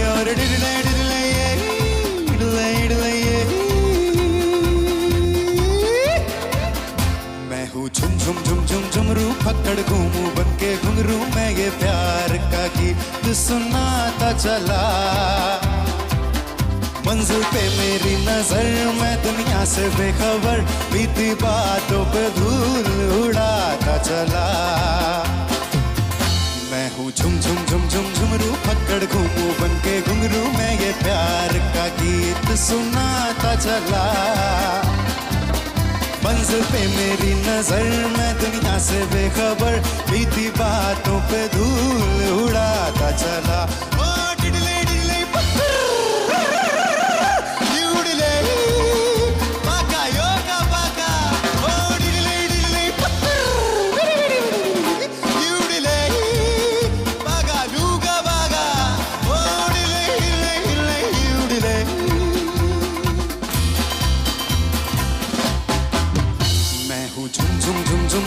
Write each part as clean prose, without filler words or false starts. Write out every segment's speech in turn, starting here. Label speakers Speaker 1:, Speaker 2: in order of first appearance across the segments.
Speaker 1: your डिडले डिडले डिडले डिडले मैं हूँ झुम झुम झुम झुम झुमरू पकड़ घूमू बनके घुंघरू मैं ये प्यार का गीत सुनाता चला मंजिल पे मेरी नजर मैं दुनिया से बेखबर बीती बातों पे धूल उड़ाता चला मैं हूँ झुम झुम झुम झुम झुमरू पकड़ घूमू बनके घुंघरू मैं ये प्यार का गीत सुनाता चला मंजिल पे मेरी नजर मैं दुनिया से बेखबर बीती बातों पे धूल उड़ाता चला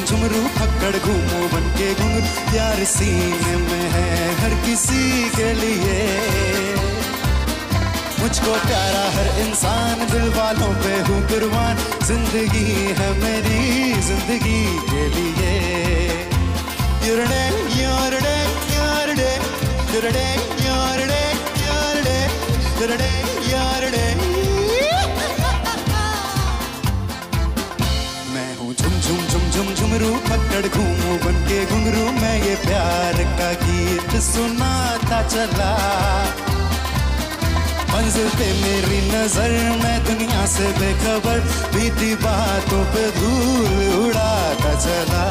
Speaker 1: झुमरू पकड़ घूमू बनके घुंघरू प्यार सीने में है हर किसी के लिए मुझको प्यारा हर इंसान दिल वालों पे हूँ कुर्बान जिंदगी है मेरी जिंदगी के लिए युरडे युरडे युरडे युरडे युरडे युरडे युरडे युरडे झुम झुम झुम झुमरू पकड़ घूमू बनके घुंघरू मैं ये प्यार का गीत सुनाता चला मंजिल पे मेरी नजर मैं दुनिया से बेखबर बीती बातों पे धूल उड़ाता चला